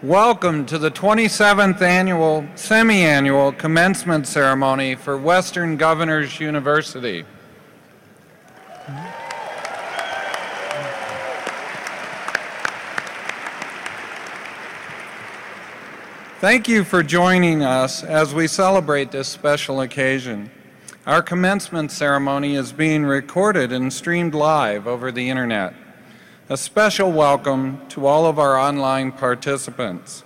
Welcome to the 27th annual, semi-annual commencement ceremony for Western Governors University. Thank you for joining us as we celebrate this special occasion. Our commencement ceremony is being recorded and streamed live over the internet. A special welcome to all of our online participants.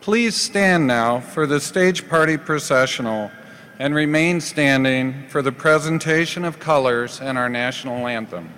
Please stand now for the stage party processional and remain standing for the presentation of colors and our national anthem.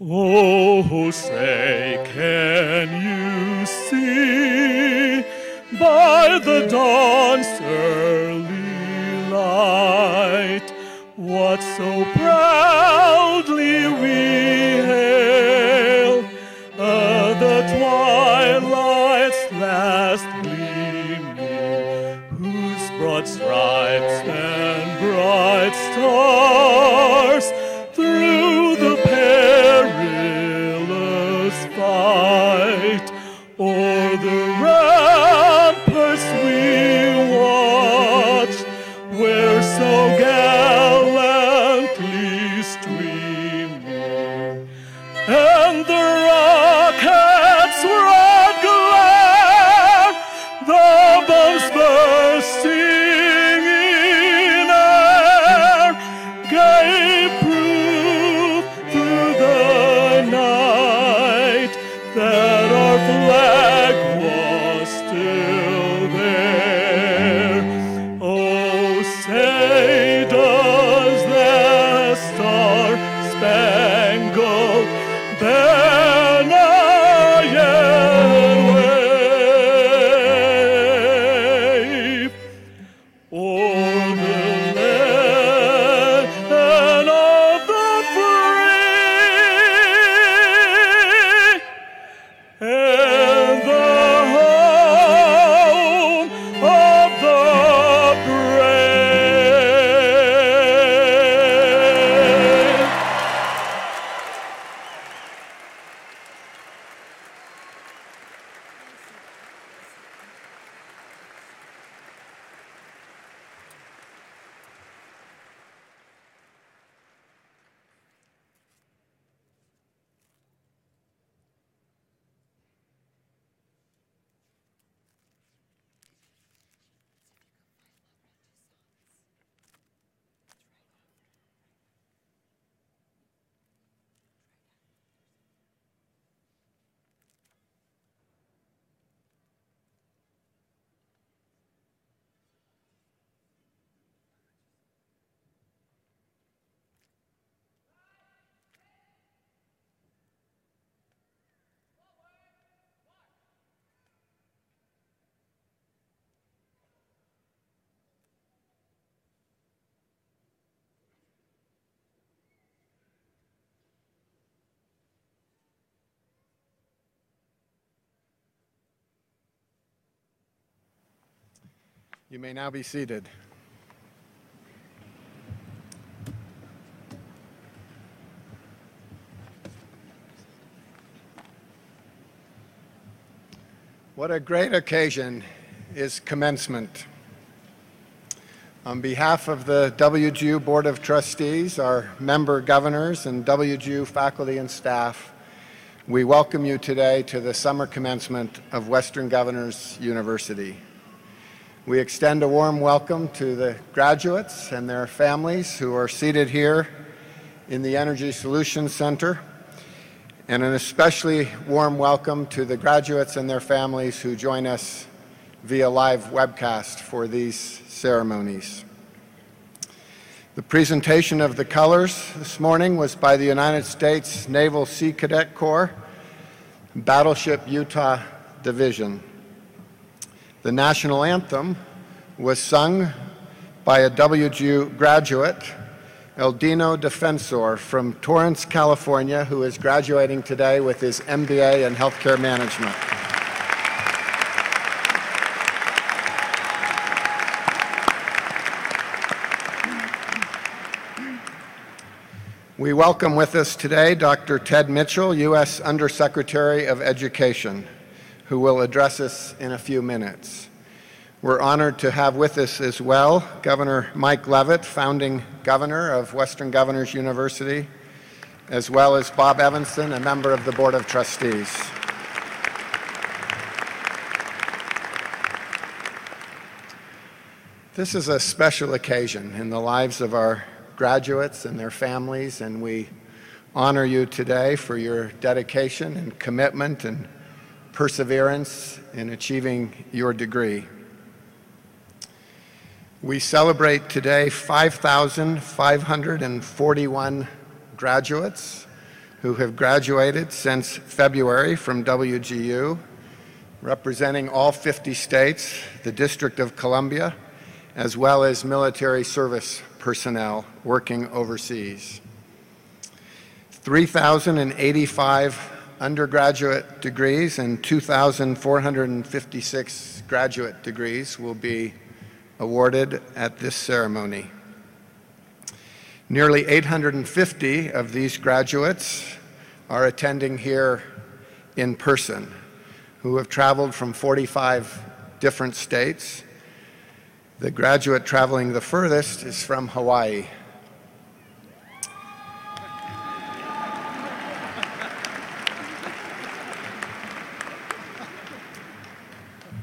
Oh, say, can you see by the dawn's early light what so proudly we hail, the twilight's last gleaming, whose broad stripes and bright stars through the perilous fight o'er the ramparts we watched, where so gallantly streaming, and the rockets' red glare, the bombs bursting in air, gave proof through the night that our flag was still there. Oh, say does the star-spangled banner yet wave o'er the land of the free? You may now be seated. What a great occasion is commencement. On behalf of the WGU Board of Trustees, our member governors, and WGU faculty and staff, we welcome you today to the summer commencement of Western Governors University. We extend a warm welcome to the graduates and their families who are seated here in the Energy Solutions Center, and an especially warm welcome to the graduates and their families who join us via live webcast for these ceremonies. The presentation of the colors this morning was by the United States Naval Sea Cadet Corps, Battleship Utah Division. The national anthem was sung by a WGU graduate, Eldino Defensor from Torrance, California, who is graduating today with his MBA in Healthcare Management. We welcome with us today Dr. Ted Mitchell, U.S. Undersecretary of Education, who will address us in a few minutes. We're honored to have with us as well Governor Mike Leavitt, founding governor of Western Governors University, as well as Bob Evanson, a member of the Board of Trustees. This is a special occasion in the lives of our graduates and their families, and we honor you today for your dedication and commitment and perseverance in achieving your degree. We celebrate today 5,541 graduates who have graduated since February from WGU, representing all 50 states, the District of Columbia, as well as military service personnel working overseas. 3,085 undergraduate degrees and 2,456 graduate degrees will be awarded at this ceremony. Nearly 850 of these graduates are attending here in person, who have traveled from 45 different states. The graduate traveling the furthest is from Hawaii.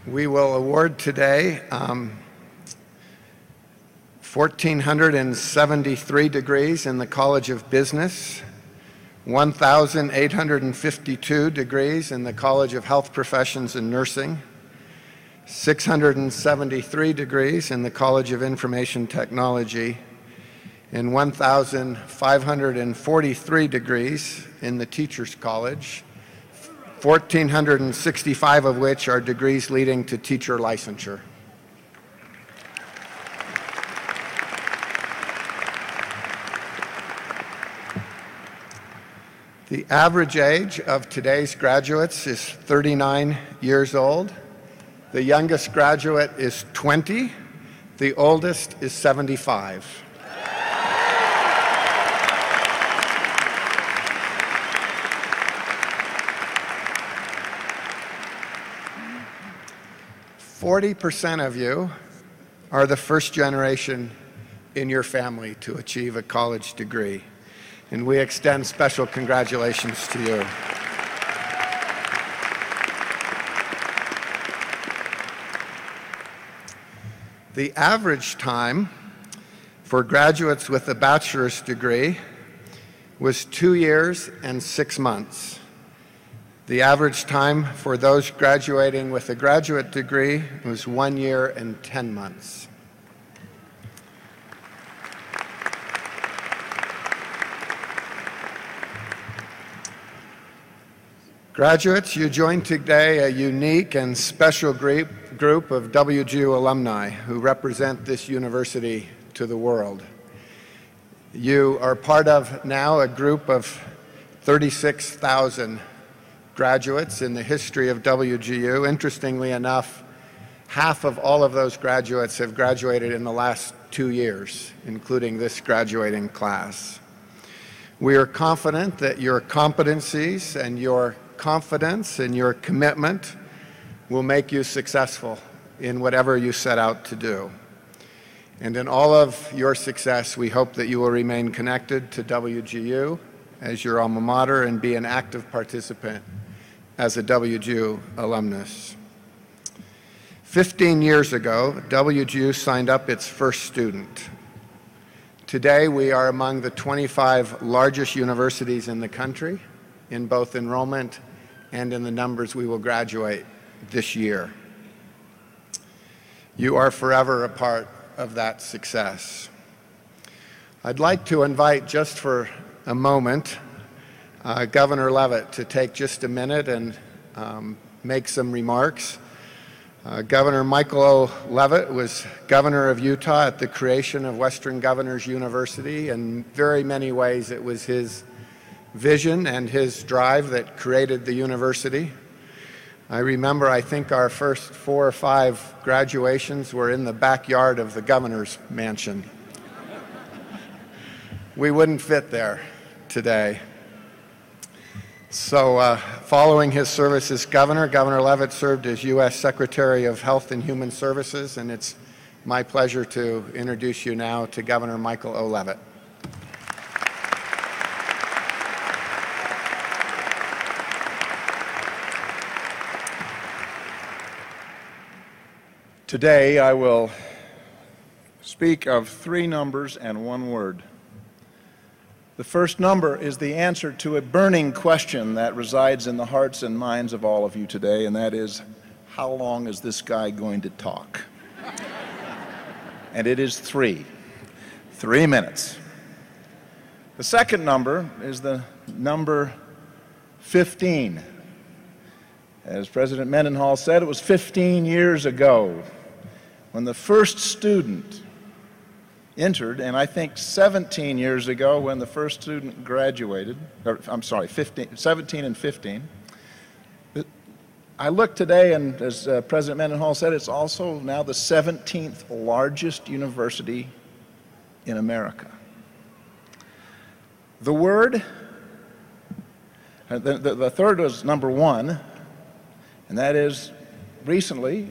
We will award today 1,473 degrees in the College of Business, 1,852 degrees in the College of Health Professions and Nursing, 673 degrees in the College of Information Technology, and 1,543 degrees in the Teachers College, 1,465 of which are degrees leading to teacher licensure. The average age of today's graduates is 39 years old. The youngest graduate is 20. The oldest is 75. %40 of you are the first generation in your family to achieve a college degree, and we extend special congratulations to you. The average time for graduates with a bachelor's degree was 2 years and 6 months. The average time for those graduating with a graduate degree was 1 year and 10 months. Graduates, you join today a unique and special group of WGU alumni who represent this university to the world. You are part of now a group of 36,000 graduates in the history of WGU. Interestingly enough, Half of all of those graduates have graduated in the last 2 years, including this graduating class. We are confident that your competencies and your confidence and your commitment will make you successful in whatever you set out to do. And in all of your success, we hope that you will remain connected to WGU as your alma mater and be an active participant as a WGU alumnus. 15 years ago, WGU signed up its first student. Today, we are among the 25 largest universities in the country in both enrollment and in the numbers we will graduate this year. You are forever a part of that success. I'd like to invite, just for a moment, Governor Leavitt to take just a minute and make some remarks. Governor Michael O. Leavitt was governor of Utah at the creation of Western Governors University. In very many ways, it was his vision and his drive that created the university. I remember, I think our first 4 or 5 graduations were in the backyard of the governor's mansion. We wouldn't fit there today. So following his service as governor, Governor Leavitt served as U.S. Secretary of Health and Human Services, and it's my pleasure to introduce you now to Governor Michael O. Leavitt. Today I will speak of 3 numbers and 1 word. The first number is the answer to a burning question that resides in the hearts and minds of all of you today, and that is, how long is this guy going to talk? And it is 3 minutes. The second number is the number 15. As President Mendenhall said, it was 15 years ago when the first student entered, and I think 17 years ago when the first student graduated, or, I'm sorry, 17 and 15. I looked today, and as President Mendenhall said, it's also now the 17th largest university in America. The word, the third was number 1, and that is recently,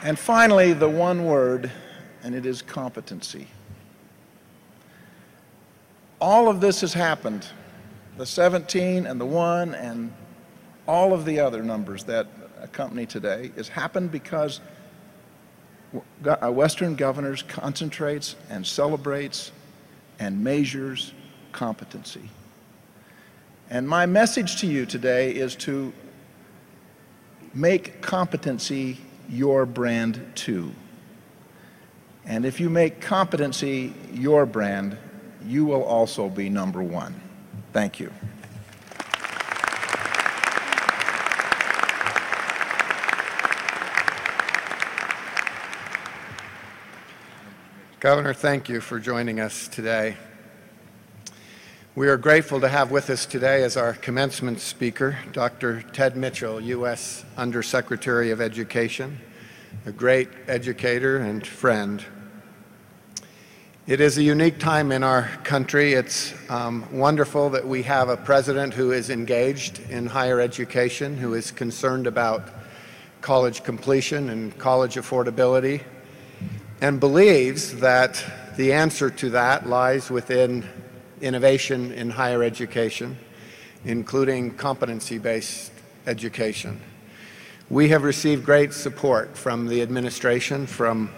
and finally, the 1 word, and it is competency. All of this has happened, the 17 and the 1 and all of the other numbers that accompany today, has happened because Western Governors concentrates and celebrates and measures competency. And my message to you today is to make competency your brand too. And if you make competency your brand, you will also be number 1. Thank you. Governor, thank you for joining us today. We are grateful to have with us today as our commencement speaker, Dr. Ted Mitchell, U.S. Undersecretary of Education, a great educator and friend. It is a unique time in our country. It's wonderful that we have a president who is engaged in higher education, who is concerned about college completion and college affordability, and believes that the answer to that lies within innovation in higher education, including competency-based education. We have received great support from the administration, from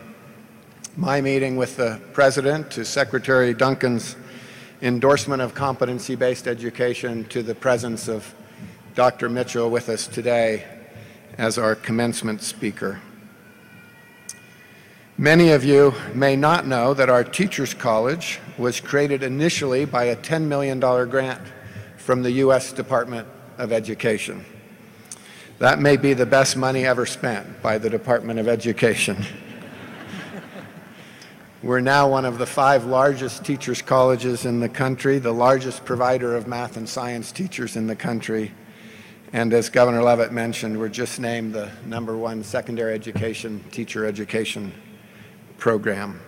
my meeting with the President to Secretary Duncan's endorsement of competency-based education to the presence of Dr. Mitchell with us today as our commencement speaker. Many of you may not know that our Teachers College was created initially by a $10 million grant from the U.S. Department of Education. That may be the best money ever spent by the Department of Education. We're now one of the 5 largest teachers' colleges in the country, the largest provider of math and science teachers in the country, and as Governor Leavitt mentioned, we're just named the #1 secondary education teacher education program.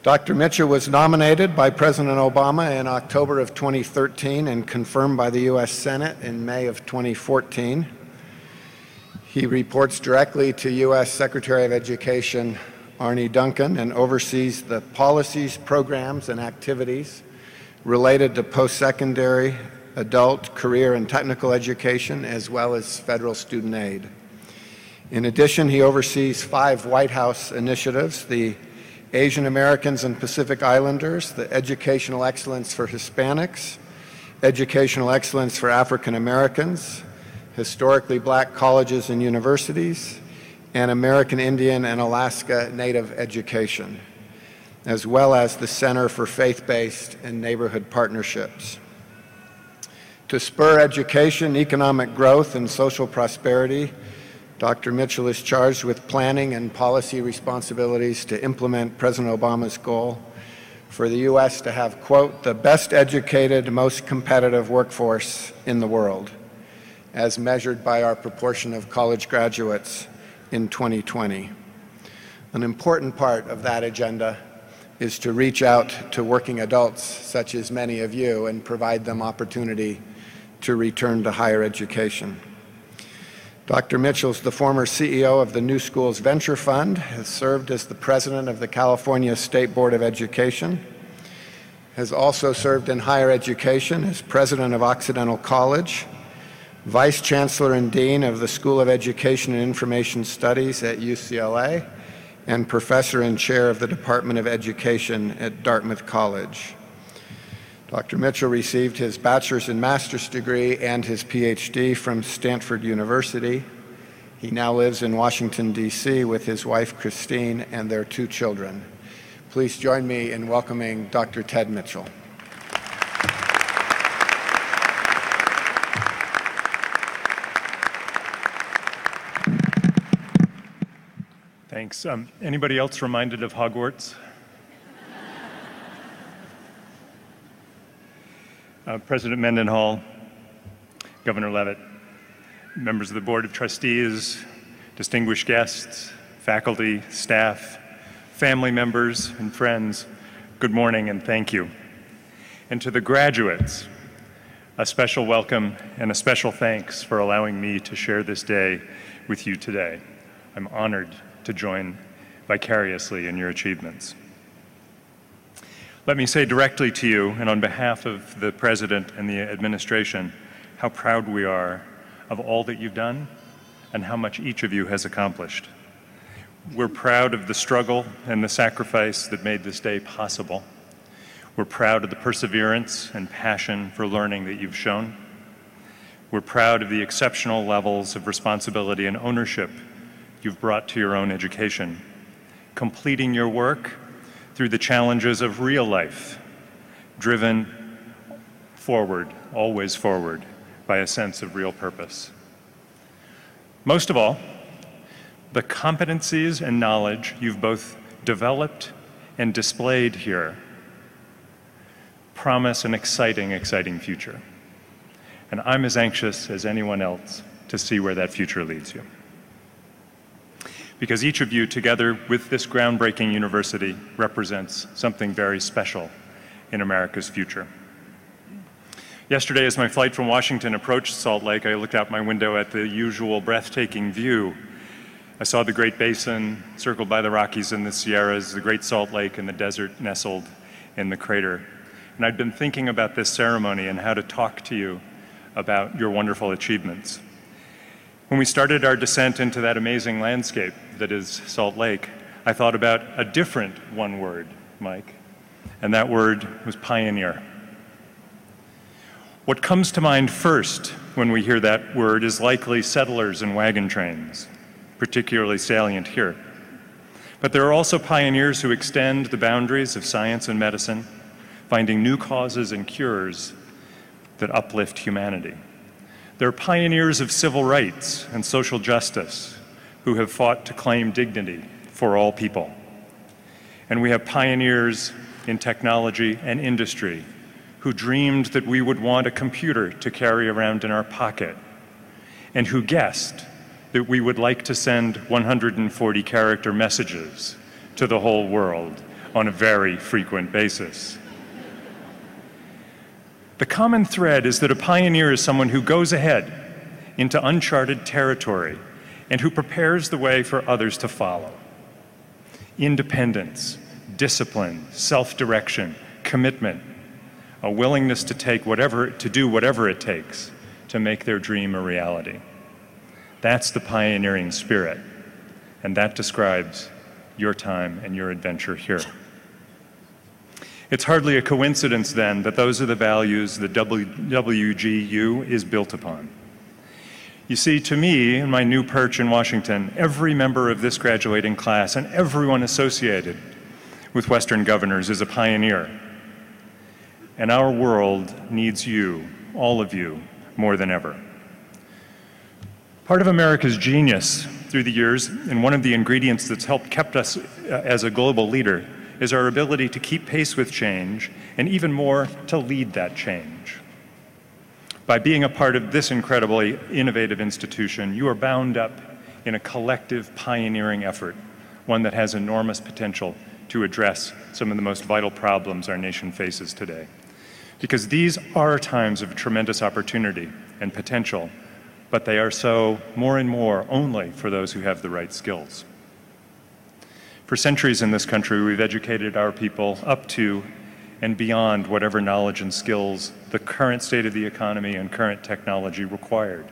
Dr. Mitchell was nominated by President Obama in October of 2013 and confirmed by the U.S. Senate in May of 2014. He reports directly to U.S. Secretary of Education Arne Duncan and oversees the policies, programs, and activities related to post-secondary, adult, career, and technical education, as well as federal student aid. In addition, he oversees 5 White House initiatives: the Asian Americans and Pacific Islanders, the Educational Excellence for Hispanics, Educational Excellence for African Americans, Historically Black Colleges and Universities, and American Indian and Alaska Native Education, as well as the Center for Faith-Based and Neighborhood Partnerships. To spur education, economic growth, and social prosperity, Dr. Mitchell is charged with planning and policy responsibilities to implement President Obama's goal for the U.S. to have, quote, the best educated, most competitive workforce in the world, as measured by our proportion of college graduates in 2020. An important part of that agenda is to reach out to working adults, such as many of you, and provide them opportunity to return to higher education. Dr. Mitchell's the former CEO of the New Schools Venture Fund, has served as the president of the California State Board of Education, has also served in higher education as president of Occidental College, vice chancellor and dean of the School of Education and Information Studies at UCLA, and professor and chair of the Department of Education at Dartmouth College. Dr. Mitchell received his bachelor's and master's degree and his PhD from Stanford University. He now lives in Washington, D.C. with his wife, Christine, and their 2 children. Please join me in welcoming Dr. Ted Mitchell. Thanks. Anybody else reminded of Hogwarts? President Mendenhall, Governor Leavitt, members of the Board of Trustees, distinguished guests, faculty, staff, family members, and friends, good morning and thank you. And to the graduates, a special welcome and a special thanks for allowing me to share this day with you today. I'm honored to join vicariously in your achievements. Let me say directly to you, and on behalf of the President and the administration, how proud we are of all that you've done and how much each of you has accomplished. We're proud of the struggle and the sacrifice that made this day possible. We're proud of the perseverance and passion for learning that you've shown. We're proud of the exceptional levels of responsibility and ownership you've brought to your own education, completing your work through the challenges of real life, driven forward, always forward, by a sense of real purpose. Most of all, the competencies and knowledge you've both developed and displayed here promise an exciting, exciting future. And I'm as anxious as anyone else to see where that future leads you. Because each of you, together with this groundbreaking university, represents something very special in America's future. Yesterday, as my flight from Washington approached Salt Lake, I looked out my window at the usual breathtaking view. I saw the Great Basin circled by the Rockies and the Sierras, the Great Salt Lake and the desert nestled in the crater. And I'd been thinking about this ceremony and how to talk to you about your wonderful achievements. When we started our descent into that amazing landscape that is Salt Lake, I thought about a different one word, Mike, and that word was pioneer. What comes to mind first when we hear that word is likely settlers and wagon trains, particularly salient here. But there are also pioneers who extend the boundaries of science and medicine, finding new causes and cures that uplift humanity. They're pioneers of civil rights and social justice who have fought to claim dignity for all people. And we have pioneers in technology and industry who dreamed that we would want a computer to carry around in our pocket, and who guessed that we would like to send 140-character messages to the whole world on a very frequent basis. The common thread is that a pioneer is someone who goes ahead into uncharted territory and who prepares the way for others to follow. Independence, discipline, self-direction, commitment, a willingness to do whatever it takes to make their dream a reality. That's the pioneering spirit, and that describes your time and your adventure here. It's hardly a coincidence, then, that those are the values that WGU is built upon. You see, to me, in my new perch in Washington, every member of this graduating class and everyone associated with Western governors is a pioneer. And our world needs you, all of you, more than ever. Part of America's genius through the years, and one of the ingredients that's kept us as a global leader, is our ability to keep pace with change, and even more, to lead that change. By being a part of this incredibly innovative institution, you are bound up in a collective pioneering effort, one that has enormous potential to address some of the most vital problems our nation faces today. Because these are times of tremendous opportunity and potential, but they are so more and more only for those who have the right skills. For centuries in this country, we've educated our people up to and beyond whatever knowledge and skills the current state of the economy and current technology required.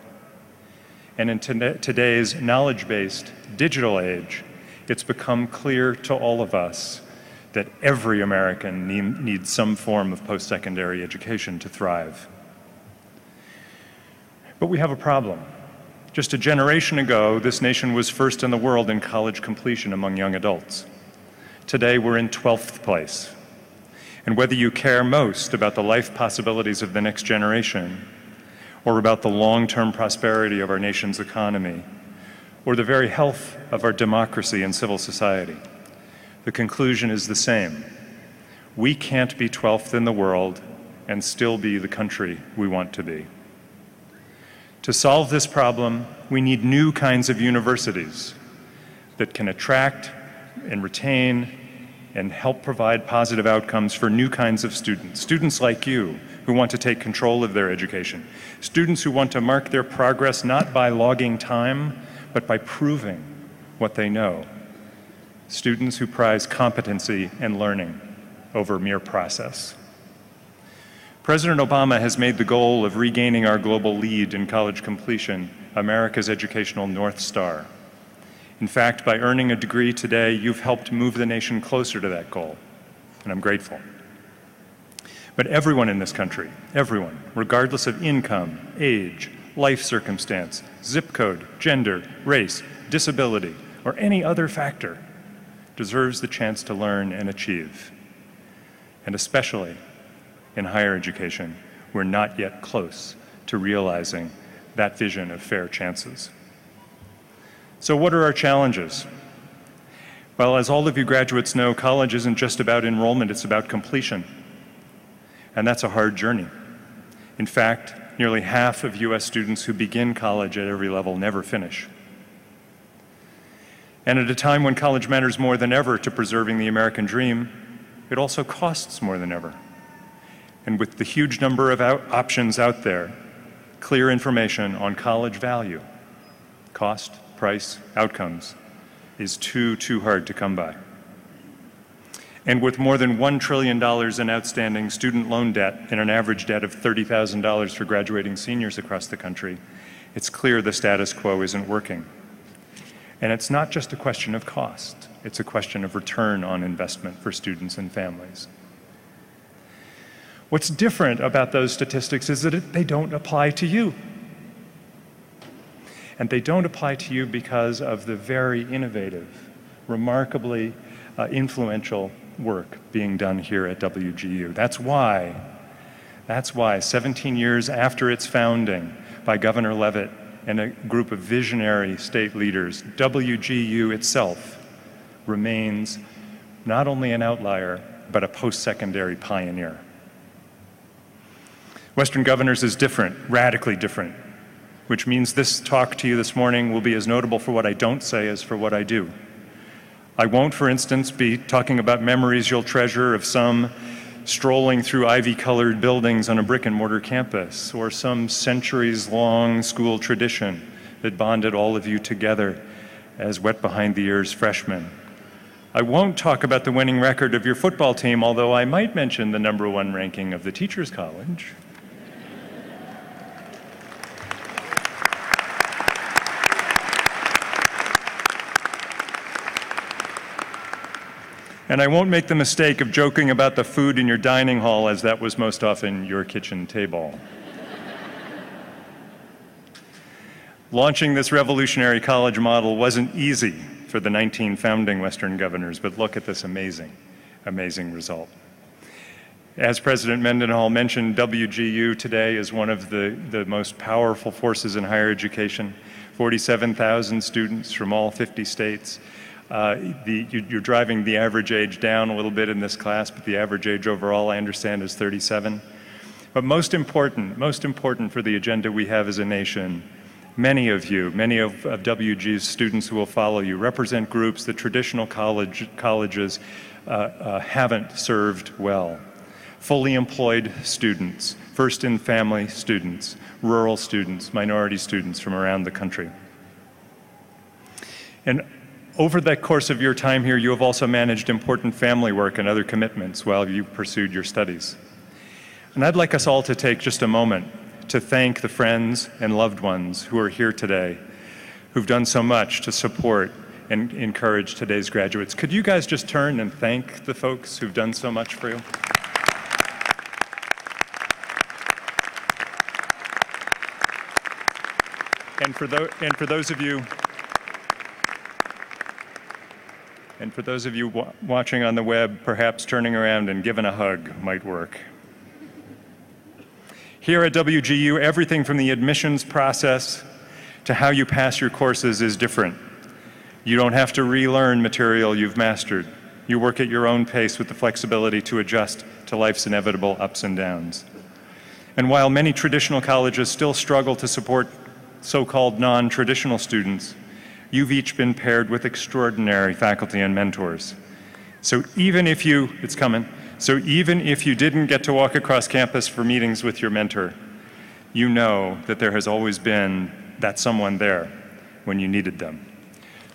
And in today's knowledge-based digital age, it's become clear to all of us that every American needs some form of post-secondary education to thrive. But we have a problem. Just a generation ago, this nation was first in the world in college completion among young adults. Today, we're in 12th place. And whether you care most about the life possibilities of the next generation, or about the long-term prosperity of our nation's economy, or the very health of our democracy and civil society, the conclusion is the same. We can't be 12th in the world and still be the country we want to be. To solve this problem, we need new kinds of universities that can attract and retain and help provide positive outcomes for new kinds of students. Students like you who want to take control of their education. Students who want to mark their progress not by logging time, but by proving what they know. Students who prize competency and learning over mere process. President Obama has made the goal of regaining our global lead in college completion America's educational North Star. In fact, by earning a degree today, you've helped move the nation closer to that goal, and I'm grateful. But everyone in this country, everyone, regardless of income, age, life circumstance, zip code, gender, race, disability, or any other factor, deserves the chance to learn and achieve. And especially in higher education, we're not yet close to realizing that vision of fair chances. So what are our challenges? Well, as all of you graduates know, college isn't just about enrollment, it's about completion. And that's a hard journey. In fact, nearly half of US students who begin college at every level never finish. And at a time when college matters more than ever to preserving the American dream, it also costs more than ever. And with the huge number of options out there, clear information on college value, cost, price, outcomes, is too hard to come by. And with more than $1 trillion in outstanding student loan debt and an average debt of $30,000 for graduating seniors across the country, it's clear the status quo isn't working. And it's not just a question of cost, it's a question of return on investment for students and families. What's different about those statistics is that they don't apply to you. And they don't apply to you because of the very innovative, remarkably influential work being done here at WGU. That's why That's why 17 years after its founding by Governor Levitt and a group of visionary state leaders, WGU itself remains not only an outlier, but a post-secondary pioneer. Western Governors is different, radically different, which means this talk to you this morning will be as notable for what I don't say as for what I do. I won't, for instance, be talking about memories you'll treasure of some strolling through ivy-colored buildings on a brick-and-mortar campus, or some centuries-long school tradition that bonded all of you together as wet-behind-the-ears freshmen. I won't talk about the winning record of your football team, although I might mention the #1 ranking of the Teachers College. And I won't make the mistake of joking about the food in your dining hall, as that was most often your kitchen table. Launching this revolutionary college model wasn't easy for the 19 founding Western Governors, but look at this amazing, amazing result. As President Mendenhall mentioned, WGU today is one of the most powerful forces in higher education. 47,000 students from all 50 states. You're driving the average age down a little bit in this class, but the average age overall, I understand, is 37. But most important for the agenda we have as a nation, many of WGU's students who will follow you represent groups that traditional colleges haven't served well. Fully employed students, first-in-family students, rural students, minority students from around the country. And over the course of your time here, you have also managed important family work and other commitments while you pursued your studies. And I'd like us all to take just a moment to thank the friends and loved ones who are here today, who've done so much to support and encourage today's graduates. Could you guys just turn and thank the folks who've done so much for you? And for those of you watching on the web, perhaps turning around and giving a hug might work. Here at WGU, everything from the admissions process to how you pass your courses is different. You don't have to relearn material you've mastered. You work at your own pace with the flexibility to adjust to life's inevitable ups and downs. And while many traditional colleges still struggle to support so-called non-traditional students, you've each been paired with extraordinary faculty and mentors. So even if you didn't get to walk across campus for meetings with your mentor, you know that there has always been that someone there when you needed them.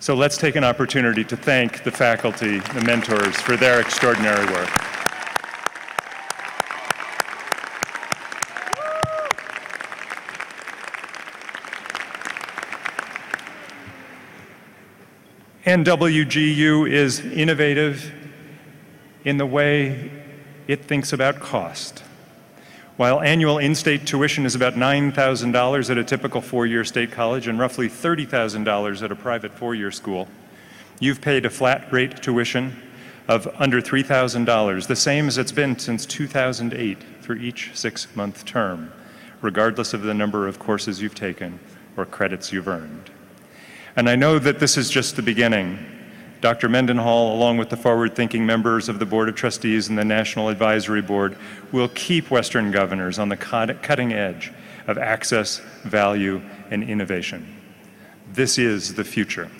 So let's take an opportunity to thank the faculty, the mentors, for their extraordinary work. And WGU is innovative in the way it thinks about cost. While annual in-state tuition is about $9,000 at a typical four-year state college and roughly $30,000 at a private four-year school, you've paid a flat rate tuition of under $3,000, the same as it's been since 2008 for each 6-month term, regardless of the number of courses you've taken or credits you've earned. And I know that this is just the beginning. Dr. Mendenhall, along with the forward-thinking members of the Board of Trustees and the National Advisory Board, will keep Western Governors on the cutting edge of access, value, and innovation. This is the future.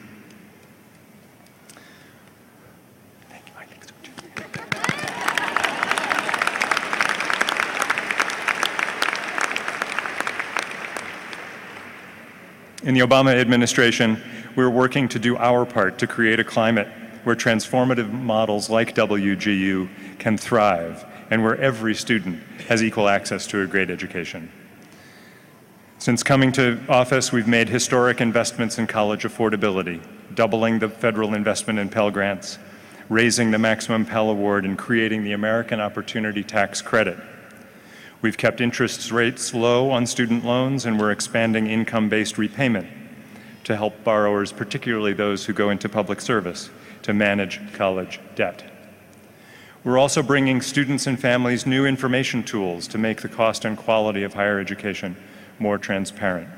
In the Obama administration, we're working to do our part to create a climate where transformative models like WGU can thrive and where every student has equal access to a great education. Since coming to office, we've made historic investments in college affordability, doubling the federal investment in Pell Grants, raising the maximum Pell Award, and creating the American Opportunity Tax Credit. We've kept interest rates low on student loans, and we're expanding income-based repayment to help borrowers, particularly those who go into public service, to manage college debt. We're also bringing students and families new information tools to make the cost and quality of higher education more transparent.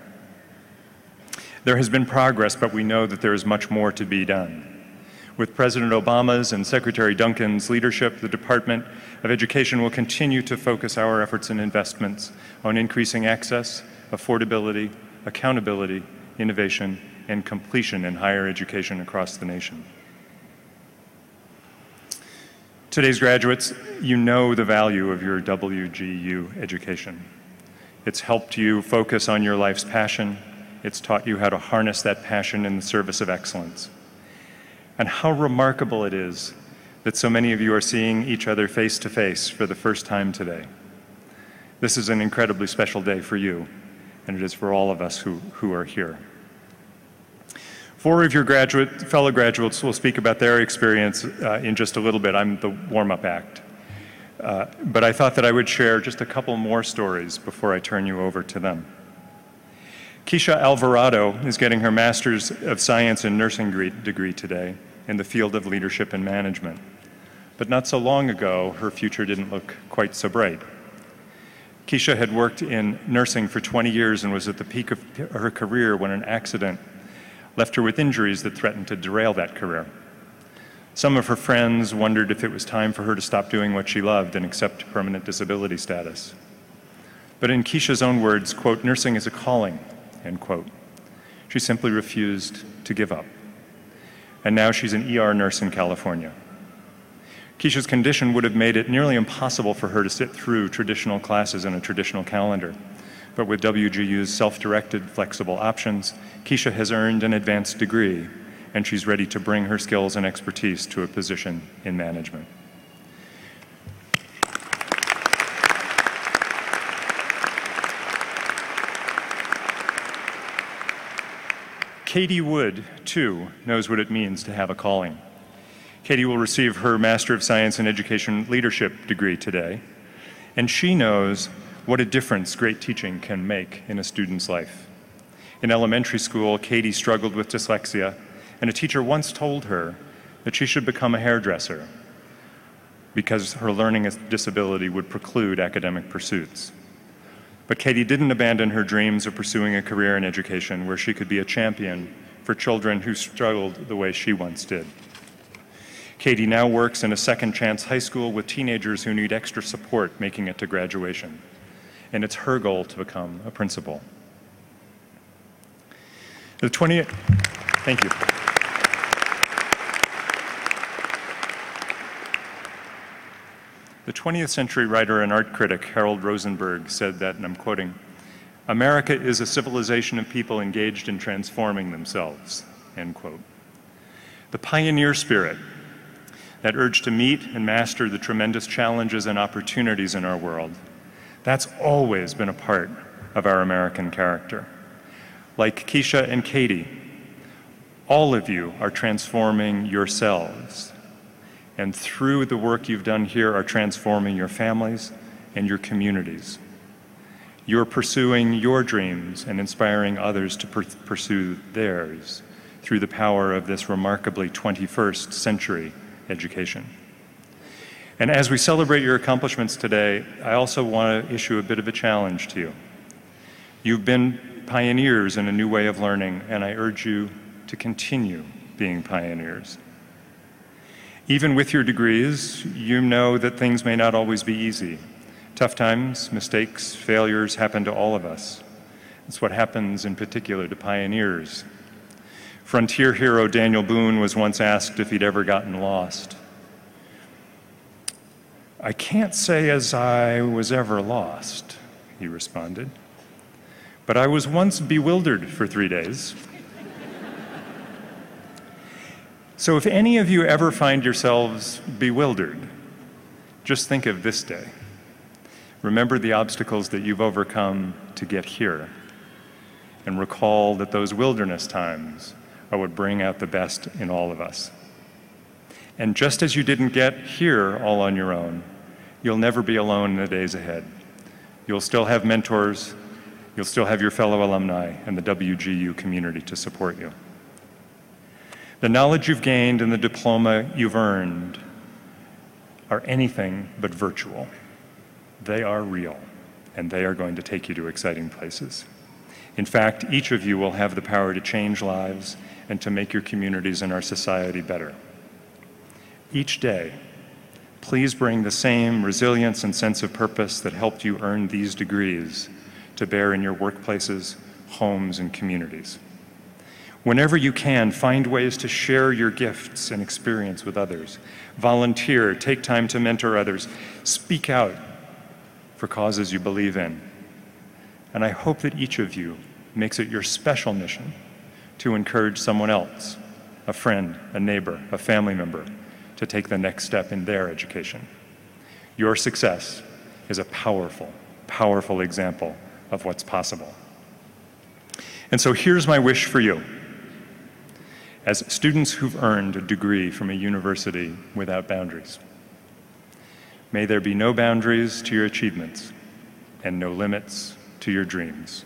There has been progress, but we know that there is much more to be done. With President Obama's and Secretary Duncan's leadership, the Department of Education will continue to focus our efforts and investments on increasing access, affordability, accountability, innovation, and completion in higher education across the nation. Today's graduates, you know the value of your WGU education. It's helped you focus on your life's passion. It's taught you how to harness that passion in the service of excellence. And how remarkable it is that so many of you are seeing each other face to face for the first time today. This is an incredibly special day for you, and it is for all of us who are here. 4 of your fellow graduates will speak about their experience in just a little bit. I'm the warm-up act. But I thought that I would share just a couple more stories before I turn you over to them. Keisha Alvarado is getting her Master's of Science in Nursing degree today in the field of leadership and management. But not so long ago, her future didn't look quite so bright. Keisha had worked in nursing for 20 years and was at the peak of her career when an accident left her with injuries that threatened to derail that career. Some of her friends wondered if it was time for her to stop doing what she loved and accept permanent disability status. But in Keisha's own words, quote, "Nursing is a calling," end quote. She simply refused to give up. And now she's an ER nurse in California. Keisha's condition would have made it nearly impossible for her to sit through traditional classes in a traditional calendar. But with WGU's self-directed flexible options, Keisha has earned an advanced degree, and she's ready to bring her skills and expertise to a position in management. Katie Wood, too, knows what it means to have a calling. Katie will receive her Master of Science in Education Leadership degree today, and she knows what a difference great teaching can make in a student's life. In elementary school, Katie struggled with dyslexia, and a teacher once told her that she should become a hairdresser because her learning disability would preclude academic pursuits. But Katie didn't abandon her dreams of pursuing a career in education where she could be a champion for children who struggled the way she once did. Katie now works in a second chance high school with teenagers who need extra support making it to graduation. And it's her goal to become a principal. Thank you. The 20th century writer and art critic Harold Rosenberg said that, and I'm quoting, "America is a civilization of people engaged in transforming themselves," end quote. The pioneer spirit, that urge to meet and master the tremendous challenges and opportunities in our world, that's always been a part of our American character. Like Keisha and Katie, all of you are transforming yourselves. And through the work you've done here are transforming your families and your communities. You're pursuing your dreams and inspiring others to pursue theirs through the power of this remarkably 21st century education. And as we celebrate your accomplishments today, I also want to issue a bit of a challenge to you. You've been pioneers in a new way of learning, and I urge you to continue being pioneers. Even with your degrees, you know that things may not always be easy. Tough times, mistakes, failures happen to all of us. It's what happens in particular to pioneers. Frontier hero Daniel Boone was once asked if he'd ever gotten lost. "I can't say as I was ever lost," he responded, "but I was once bewildered for 3 days." So if any of you ever find yourselves bewildered, just think of this day. Remember the obstacles that you've overcome to get here, and recall that those wilderness times are what bring out the best in all of us. And just as you didn't get here all on your own, you'll never be alone in the days ahead. You'll still have mentors, you'll still have your fellow alumni and the WGU community to support you. The knowledge you've gained and the diploma you've earned are anything but virtual. They are real, and they are going to take you to exciting places. In fact, each of you will have the power to change lives and to make your communities and our society better. Each day, please bring the same resilience and sense of purpose that helped you earn these degrees to bear in your workplaces, homes, and communities. Whenever you can, find ways to share your gifts and experience with others. Volunteer, take time to mentor others, speak out for causes you believe in. And I hope that each of you makes it your special mission to encourage someone else, a friend, a neighbor, a family member, to take the next step in their education. Your success is a powerful, powerful example of what's possible. And so here's my wish for you. As students who've earned a degree from a university without boundaries, may there be no boundaries to your achievements and no limits to your dreams.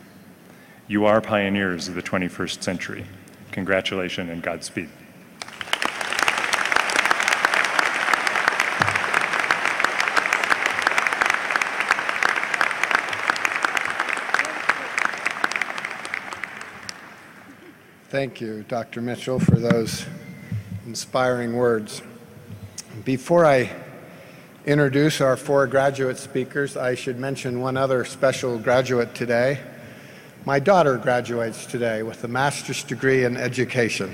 You are pioneers of the 21st century. Congratulations and Godspeed. Thank you, Dr. Mitchell, for those inspiring words. Before I introduce our four graduate speakers, I should mention one other special graduate today. My daughter graduates today with a master's degree in education.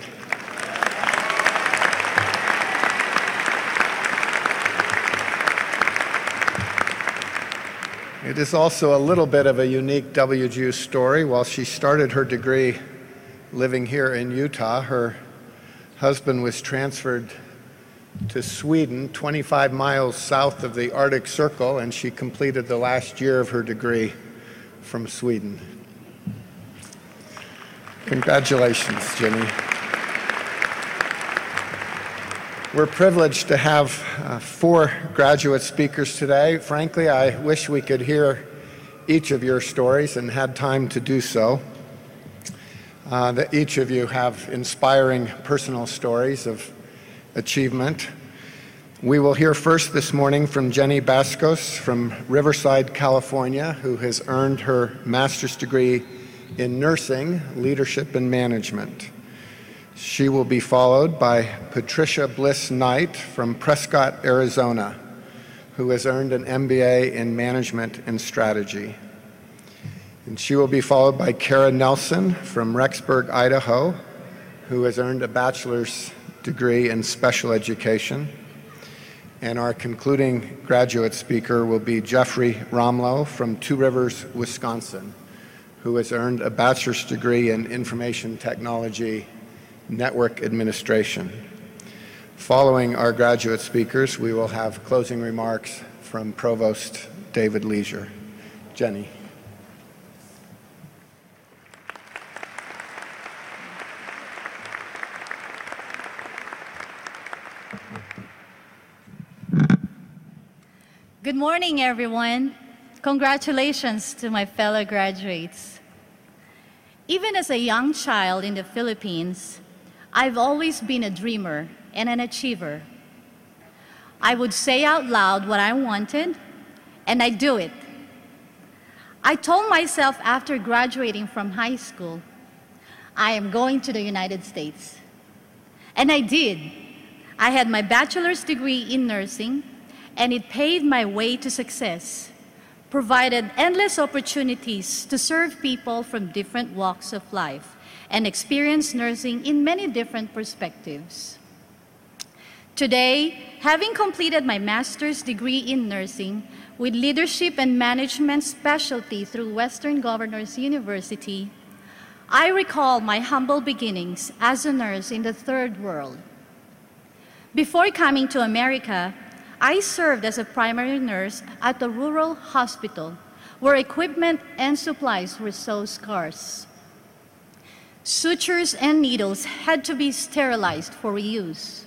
It is also a little bit of a unique WGU story. While she started her degree living here in Utah, her husband was transferred to Sweden, 25 miles south of the Arctic Circle, and she completed the last year of her degree from Sweden. Congratulations, Jenny. We're privileged to have four graduate speakers today. Frankly, I wish we could hear each of your stories and had time to do so. That each of you have inspiring personal stories of achievement. We will hear first this morning from Jenny Bascos from Riverside, California, who has earned her master's degree in nursing, leadership, and management. She will be followed by Patricia Bliss Knight from Prescott, Arizona, who has earned an MBA in management and strategy. And she will be followed by Kara Nelson from Rexburg, Idaho, who has earned a bachelor's degree in special education. And our concluding graduate speaker will be Jeffrey Romlow from Two Rivers, Wisconsin, who has earned a bachelor's degree in information technology network administration. Following our graduate speakers, we will have closing remarks from Provost David Leisure. Jenny. Good morning, everyone. Congratulations to my fellow graduates. Even as a young child in the Philippines, I've always been a dreamer and an achiever. I would say out loud what I wanted, and I do it. I told myself after graduating from high school, I am going to the United States. And I did. I had my bachelor's degree in nursing, and it paved my way to success, provided endless opportunities to serve people from different walks of life, and experience nursing in many different perspectives. Today, having completed my master's degree in nursing with leadership and management specialty through Western Governors University, I recall my humble beginnings as a nurse in the third world. Before coming to America, I served as a primary nurse at a rural hospital where equipment and supplies were so scarce. Sutures and needles had to be sterilized for reuse.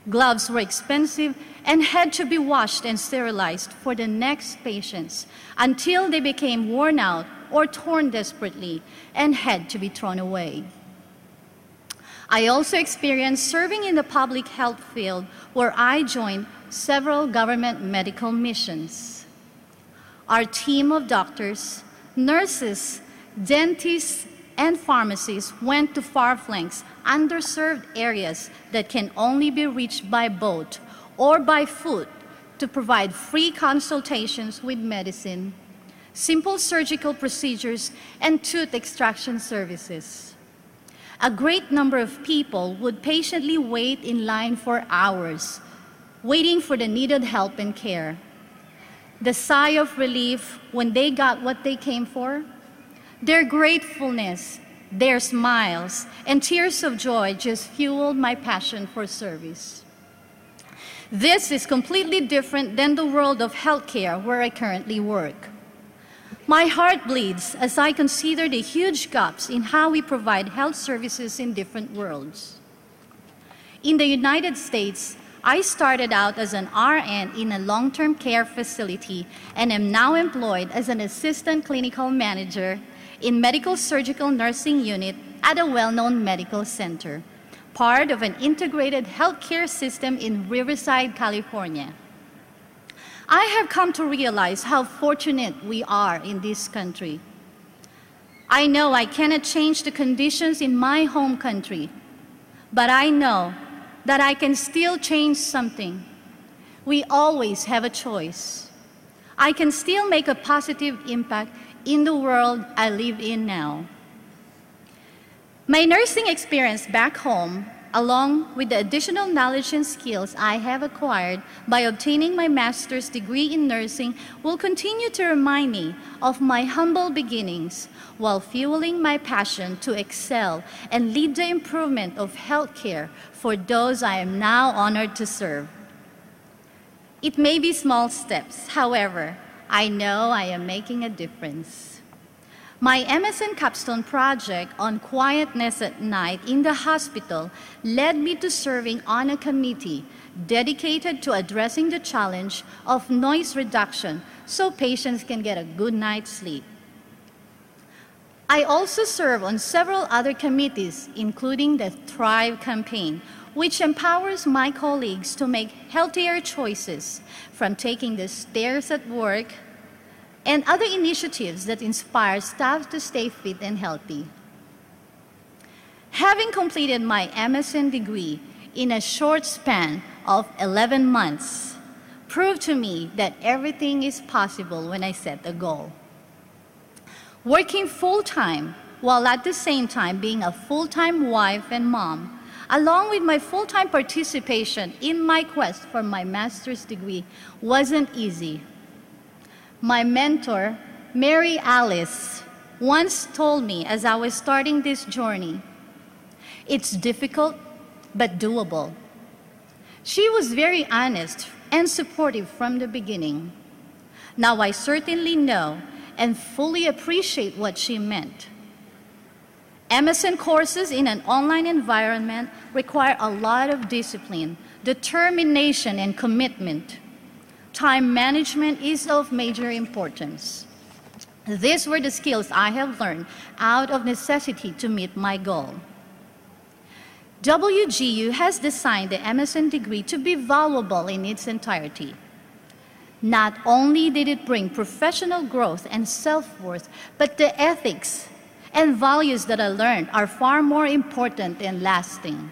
Gloves were expensive and had to be washed and sterilized for the next patients until they became worn out or torn desperately and had to be thrown away. I also experienced serving in the public health field, where I joined several government medical missions. Our team of doctors, nurses, dentists, and pharmacists went to far-flung, underserved areas that can only be reached by boat or by foot to provide free consultations with medicine, simple surgical procedures, and tooth extraction services. A great number of people would patiently wait in line for hours, waiting for the needed help and care. The sigh of relief when they got what they came for, their gratefulness, their smiles, and tears of joy just fueled my passion for service. This is completely different than the world of healthcare where I currently work. My heart bleeds as I consider the huge gaps in how we provide health services in different worlds. In the United States, I started out as an RN in a long-term care facility and am now employed as an assistant clinical manager in medical surgical nursing unit at a well-known medical center, part of an integrated healthcare system in Riverside, California. I have come to realize how fortunate we are in this country. I know I cannot change the conditions in my home country, but I know that I can still change something. We always have a choice. I can still make a positive impact in the world I live in now. My nursing experience back home, along with the additional knowledge and skills I have acquired by obtaining my master's degree in nursing, will continue to remind me of my humble beginnings while fueling my passion to excel and lead the improvement of healthcare for those I am now honored to serve. It may be small steps, however, I know I am making a difference. My MSN capstone project on quietness at night in the hospital led me to serving on a committee dedicated to addressing the challenge of noise reduction so patients can get a good night's sleep. I also serve on several other committees, including the Thrive campaign, which empowers my colleagues to make healthier choices, from taking the stairs at work and other initiatives that inspire staff to stay fit and healthy. Having completed my MSN degree in a short span of 11 months proved to me that everything is possible when I set a goal. Working full-time while at the same time being a full-time wife and mom, along with my full-time participation in my quest for my master's degree, wasn't easy. My mentor, Mary Alice, once told me as I was starting this journey, "It's difficult, but doable." She was very honest and supportive from the beginning. Now I certainly know and fully appreciate what she meant. MSN courses in an online environment require a lot of discipline, determination, and commitment. Time management is of major importance. These were the skills I have learned out of necessity to meet my goal. WGU has designed the MSN degree to be valuable in its entirety. Not only did it bring professional growth and self-worth, but the ethics and values that I learned are far more important and lasting.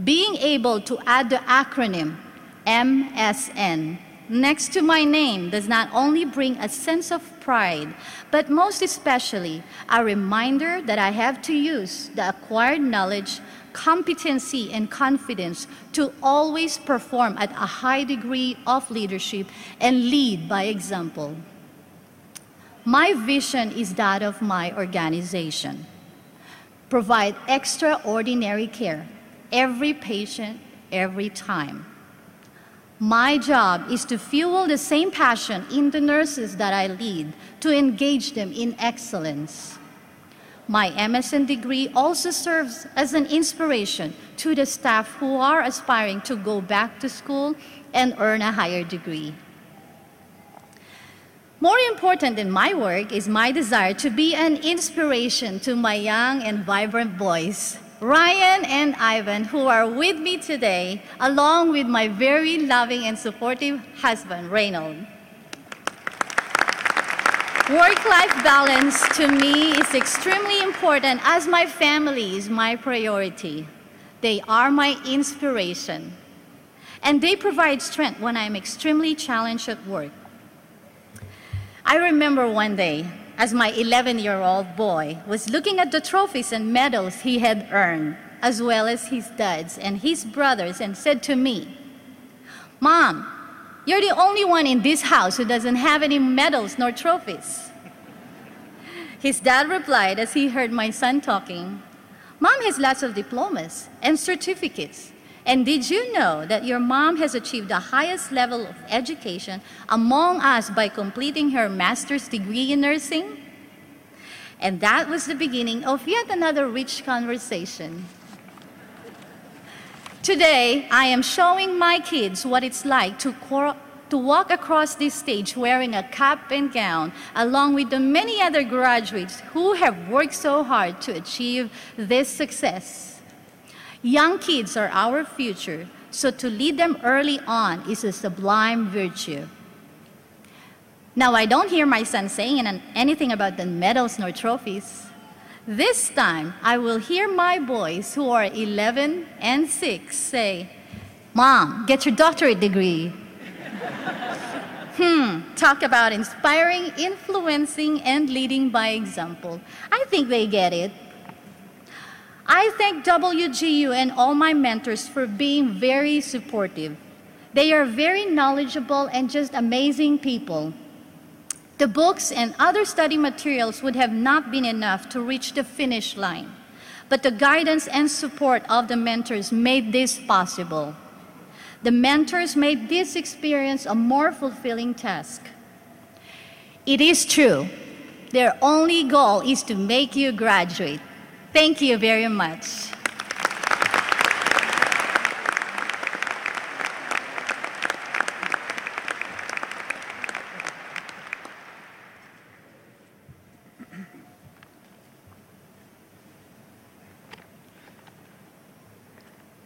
Being able to add the acronym MSN next to my name does not only bring a sense of pride, but most especially a reminder that I have to use the acquired knowledge, competency, and confidence to always perform at a high degree of leadership and lead by example. My vision is that of my organization. Provide extraordinary care, every patient, every time. My job is to fuel the same passion in the nurses that I lead, to engage them in excellence. My MSN degree also serves as an inspiration to the staff who are aspiring to go back to school and earn a higher degree. More important than my work is my desire to be an inspiration to my young and vibrant boys. Ryan and Ivan, who are with me today, along with my very loving and supportive husband, Reynold. Work-life balance to me is extremely important as my family is my priority. They are my inspiration, and they provide strength when I'm extremely challenged at work. I remember one day, as my 11-year-old boy was looking at the trophies and medals he had earned, as well as his dads and his brothers, and said to me, "Mom, you're the only one in this house who doesn't have any medals nor trophies." His dad replied as he heard my son talking, "Mom has lots of diplomas and certificates. And did you know that your mom has achieved the highest level of education among us by completing her master's degree in nursing?" And that was the beginning of yet another rich conversation. Today, I am showing my kids what it's like to walk across this stage wearing a cap and gown, along with the many other graduates who have worked so hard to achieve this success. Young kids are our future, so to lead them early on is a sublime virtue. Now, I don't hear my son saying anything about the medals nor trophies. This time, I will hear my boys, who are 11 and 6, say, "Mom, get your doctorate degree." Talk about inspiring, influencing, and leading by example. I think they get it. I thank WGU and all my mentors for being very supportive. They are very knowledgeable and just amazing people. The books and other study materials would have not been enough to reach the finish line, but the guidance and support of the mentors made this possible. The mentors made this experience a more fulfilling task. It is true, their only goal is to make you graduate. Thank you very much.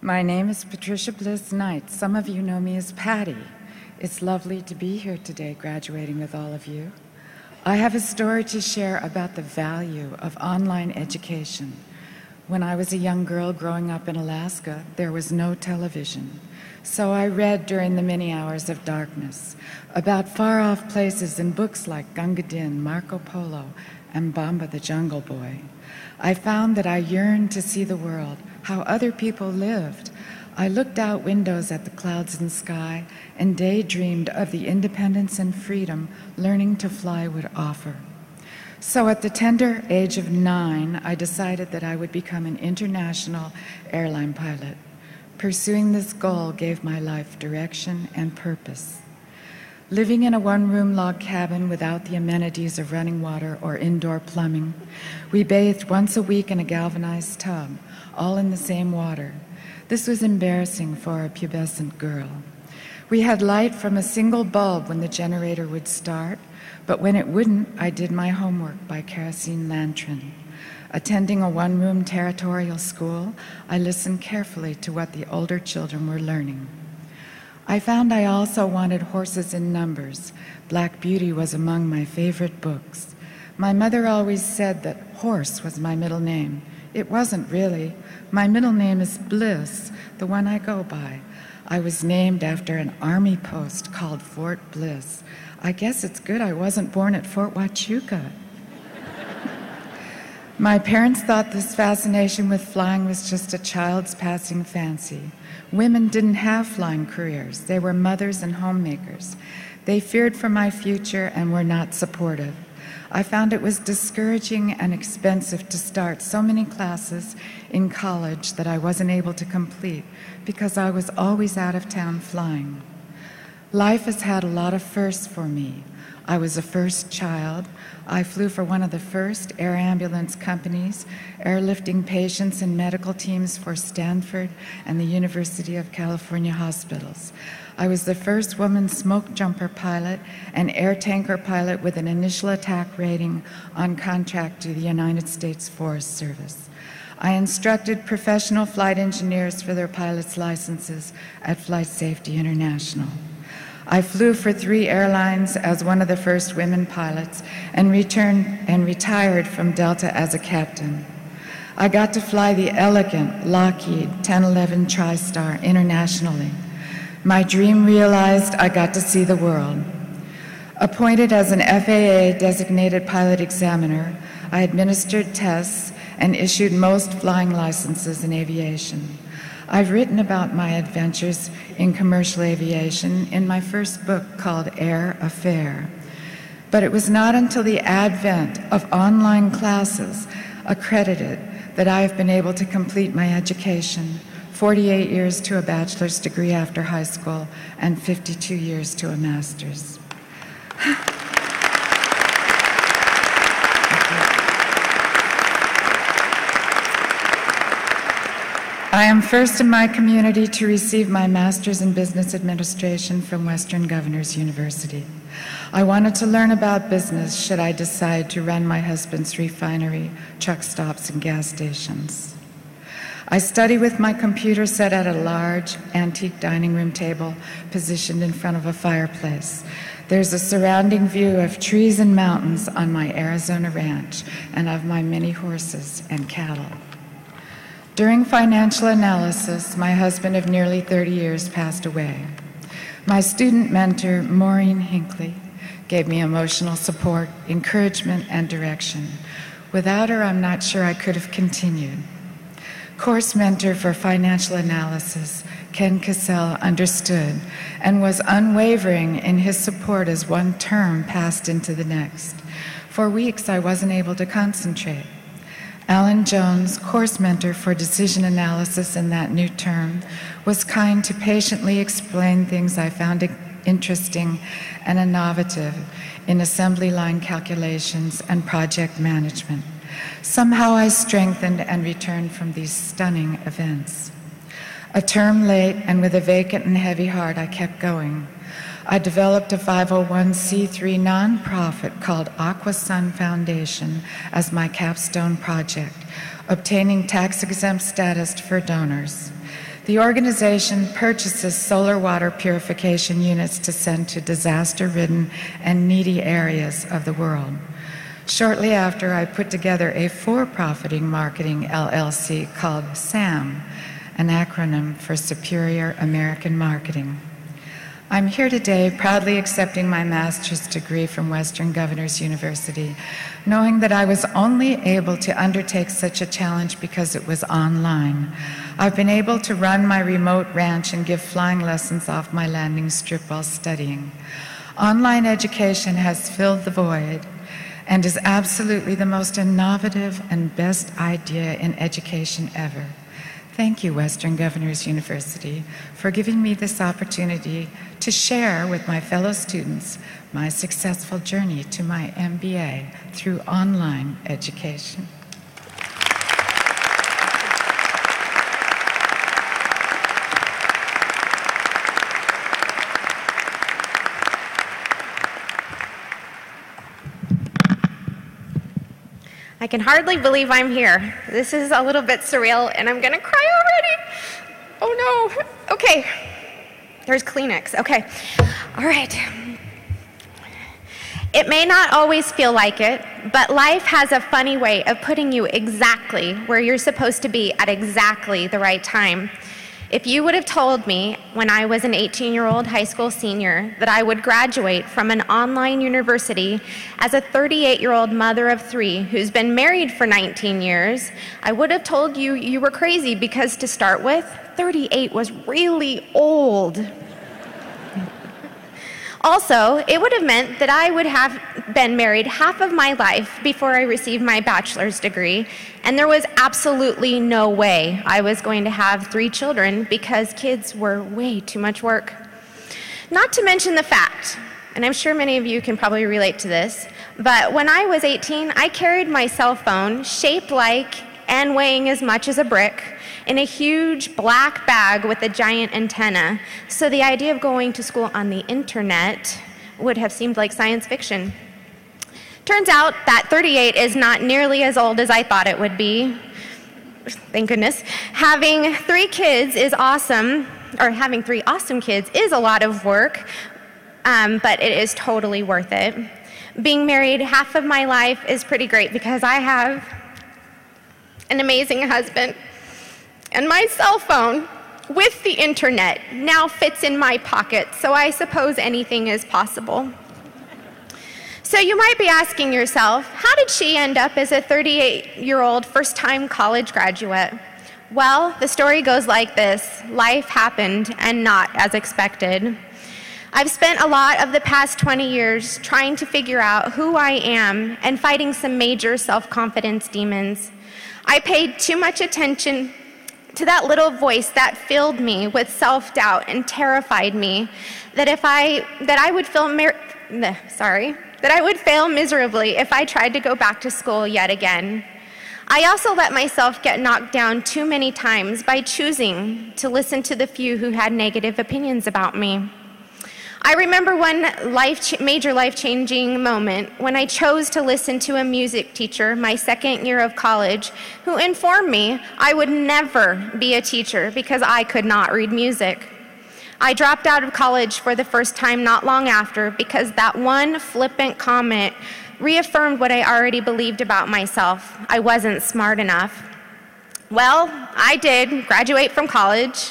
My name is Patricia Bliss Knight. Some of you know me as Patty. It's lovely to be here today graduating with all of you. I have a story to share about the value of online education. When I was a young girl growing up in Alaska, there was no television. So I read during the many hours of darkness about far-off places in books like Gunga Din, Marco Polo, and Bamba the Jungle Boy. I found that I yearned to see the world, how other people lived. I looked out windows at the clouds and sky and daydreamed of the independence and freedom learning to fly would offer. So at the tender age of 9, I decided that I would become an international airline pilot. Pursuing this goal gave my life direction and purpose. Living in a one-room log cabin without the amenities of running water or indoor plumbing, we bathed once a week in a galvanized tub, all in the same water. This was embarrassing for a pubescent girl. We had light from a single bulb when the generator would start, but when it wouldn't, I did my homework by kerosene lantern. Attending a one-room territorial school, I listened carefully to what the older children were learning. I found I also wanted horses in numbers. Black Beauty was among my favorite books. My mother always said that horse was my middle name. It wasn't really. My middle name is Bliss, the one I go by. I was named after an army post called Fort Bliss. I guess it's good I wasn't born at Fort Huachuca. My parents thought this fascination with flying was just a child's passing fancy. Women didn't have flying careers. They were mothers and homemakers. They feared for my future and were not supportive. I found it was discouraging and expensive to start so many classes in college that I wasn't able to complete because I was always out of town flying. Life has had a lot of firsts for me. I was a first child. I flew for one of the first air ambulance companies, airlifting patients and medical teams for Stanford and the University of California hospitals. I was the first woman smoke jumper pilot and air tanker pilot with an initial attack rating on contract to the United States Forest Service. I instructed professional flight engineers for their pilot's licenses at Flight Safety International. I flew for 3 airlines as one of the first women pilots and retired from Delta as a captain. I got to fly the elegant Lockheed 1011 TriStar internationally. My dream realized, I got to see the world. Appointed as an FAA designated pilot examiner, I administered tests and issued most flying licenses in aviation. I've written about my adventures in commercial aviation in my first book called Air Affair. But it was not until the advent of online classes accredited that I have been able to complete my education, 48 years to a bachelor's degree after high school and 52 years to a master's. I am first in my community to receive my master's in business administration from Western Governors University. I wanted to learn about business should I decide to run my husband's refinery, truck stops, and gas stations. I study with my computer set at a large antique dining room table positioned in front of a fireplace. There's a surrounding view of trees and mountains on my Arizona ranch and of my many horses and cattle. During financial analysis, my husband of nearly 30 years passed away. My student mentor, Maureen Hinckley, gave me emotional support, encouragement, and direction. Without her, I'm not sure I could have continued. Course mentor for financial analysis, Ken Cassell, understood and was unwavering in his support as one term passed into the next. For weeks, I wasn't able to concentrate. Alan Jones, course mentor for decision analysis in that new term, was kind to patiently explain things I found interesting and innovative in assembly line calculations and project management. Somehow I strengthened and returned from these stunning events. A term late and with a vacant and heavy heart, I kept going. I developed a 501c3 nonprofit called Aqua Sun Foundation as my capstone project, obtaining tax-exempt status for donors. The organization purchases solar water purification units to send to disaster-ridden and needy areas of the world. Shortly after, I put together a for-profiting marketing LLC called SAM, an acronym for Superior American Marketing. I'm here today proudly accepting my master's degree from Western Governors University, knowing that I was only able to undertake such a challenge because it was online. I've been able to run my remote ranch and give flying lessons off my landing strip while studying. Online education has filled the void and is absolutely the most innovative and best idea in education ever. Thank you, Western Governors University, for giving me this opportunity to share with my fellow students my successful journey to my MBA through online education. I can hardly believe I'm here. This is a little bit surreal, and I'm gonna cry already. Oh no. Okay. There's Kleenex. Okay. All right. It may not always feel like it, but life has a funny way of putting you exactly where you're supposed to be at exactly the right time. If you would have told me when I was an 18-year-old high school senior that I would graduate from an online university as a 38-year-old mother of 3 who's been married for 19 years, I would have told you you were crazy because, to start with, 38 was really old. Also, it would have meant that I would have been married half of my life before I received my bachelor's degree, and there was absolutely no way I was going to have 3 children because kids were way too much work. Not to mention the fact, and I'm sure many of you can probably relate to this, but when I was 18, I carried my cell phone, shaped like and weighing as much as a brick, in a huge black bag with a giant antenna, so the idea of going to school on the internet would have seemed like science fiction. Turns out that 38 is not nearly as old as I thought it would be. thank goodness. Having 3 kids is awesome, or having 3 awesome kids is a lot of work, but it is totally worth it. Being married half of my life is pretty great because I have an amazing husband, and my cell phone with the internet now fits in my pocket, so I suppose anything is possible. So you might be asking yourself, how did she end up as a 38-year-old first-time college graduate? Well, the story goes like this. Life happened, and not as expected. I've spent a lot of the past 20 years trying to figure out who I am and fighting some major self-confidence demons. I paid too much attention to that little voice that filled me with self-doubt and terrified me that I would fail miserably if I tried to go back to school yet again. I also let myself get knocked down too many times by choosing to listen to the few who had negative opinions about me. I remember one major life-changing moment when I chose to listen to a music teacher my second year of college who informed me I would never be a teacher because I could not read music. I dropped out of college for the first time not long after because that one flippant comment reaffirmed what I already believed about myself. I wasn't smart enough. Well, I did graduate from college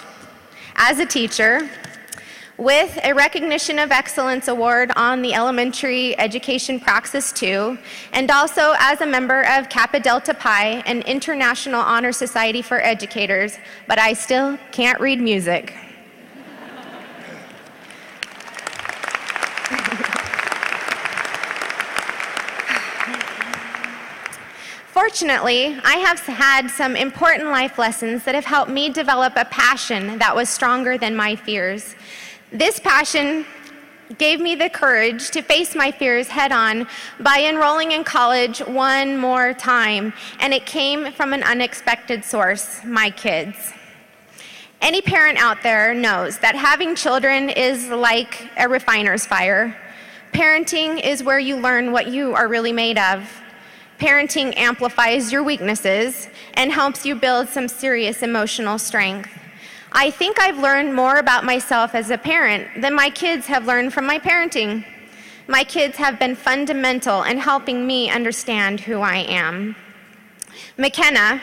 as a teacher with a Recognition of Excellence Award on the Elementary Education Praxis 2, and also as a member of Kappa Delta Pi, an international honor society for educators, but I still can't read music. Fortunately, I have had some important life lessons that have helped me develop a passion that was stronger than my fears. This passion gave me the courage to face my fears head-on by enrolling in college one more time, and it came from an unexpected source, my kids. Any parent out there knows that having children is like a refiner's fire. Parenting is where you learn what you are really made of. Parenting amplifies your weaknesses and helps you build some serious emotional strength. I think I've learned more about myself as a parent than my kids have learned from my parenting. My kids have been fundamental in helping me understand who I am. McKenna,